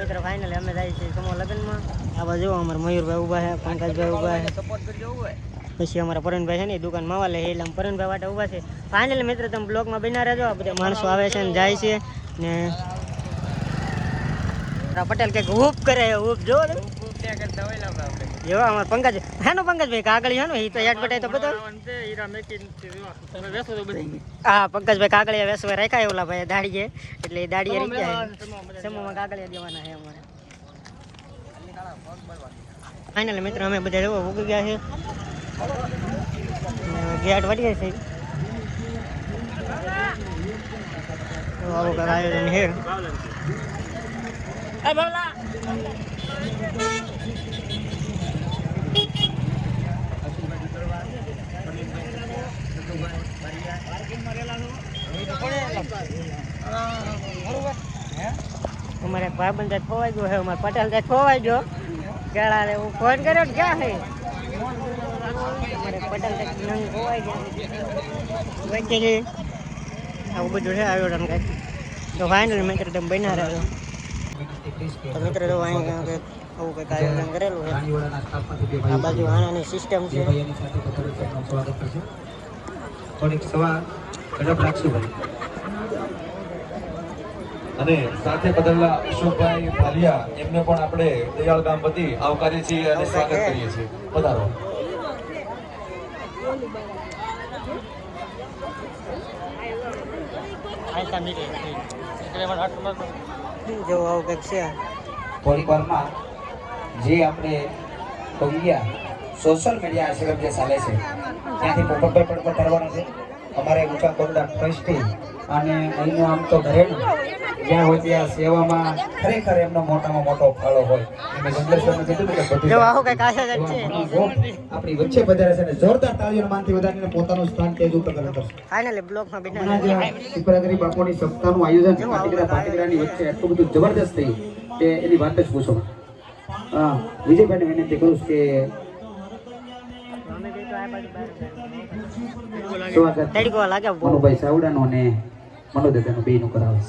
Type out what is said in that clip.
મિત્રો ફાઇનલી અમે જાય છીએ સમૂહ લગ્નમાં. આ બાજુ અમારા મયુરભાઈ ઊભા છે, પંકજભાઈ ઊભા છે, સપોર્ટ કરજો. પછી અમારા પરણભાઈ છે ને દુકાન માવા લે એટલે પરણભાઈ વાટે ઊભા છે. ફાઇનલી મિત્રો તમે બ્લોગમાં બના રહેજો. બધા માણસો આવે છે ને જાય છે ને પટેલ કંઈક હૂપ કરે હૂપ જો એવા અમારા પંકજ હેનો પંકજભાઈ કાગળી હેનો એ તો યાદ બટાય તો બધો હા પંકજભાઈ કાગળિયા વેસવા રાખ્યા ઓલા ભાઈ દાડીએ એટલે એ દાડીએ રહી જાય સમૂહમાં કાગળિયા દેવાના છે અમારે. ફાઇનલી મિત્રો અમે બધા જવો ઉગી ગયા છે ગેટ વળીએ છે. આવું કાંઈ આયોજન છે. અમારે ભાઈબંધ ત્યાં ખોવાઈ ગયો છે. અમારે પટેલ ત્યાં ખોવાઈ ગયો કેળા ને હું ફોન કર્યો ને ક્યાં છે અમારે પટેલ ત્યાં ખોવાઈ ગયા વચ્ચે આવું બધું છે આયોજન કંઈક. તો ફાઇનલ મિત્ર તમે બન્યા રહ્યો તો મિત્ર તો અહીંયા કંઈક આવું કંઈક આયોજન કરેલું છે. આ બાજુ આનાની સિસ્ટમ છે. થોડીક સવાર ઝડપ રાખશું ભાઈ. અને સાથે બદલના અશોકભાઈ ભાલિયા એમને પણ આપણે દયાળ ગામ વતી આવકારીએ છીએ અને સ્વાગત કરીએ છીએ. પધારો. જો આવું કંઈક છે. થોડીક વારમાં જે આપણે ટોંગિયા સોશિયલ મીડિયા આશ્રમ જે ચાલે છે ત્યાંથી પોપટભાઈ પણ પધારવાના છે. અમારે ઊંચા કોરડા ટ્રસ્ટી અને અહીંનું આમ તો ઘરેણું જ્યાં હોય ત્યાં સેવામાં ખરેખર એમનો મોટામાં મોટો ફાળો હોય. મેં જંગલેશ્વરને કીધું કે બધું આપણી વચ્ચે પધારે છે ને જોરદાર તાળીઓના માનથી વધારીને પોતાનું સ્થાન તેજ ઉપર કરે છે. ફાઇનલી બ્લોગમાં બિના શિવરાત્રી બાપુની સપ્તાહનું આયોજન પાટીગરાની વચ્ચે એટલું બધું જબરદસ્ત થયું કે એની વાત જ પૂછો. હા વિજયભાઈને વિનંતી કરું કે મનુભાઈ સાવડાનો અને મનોદાદાનું બેયનું કરાવે.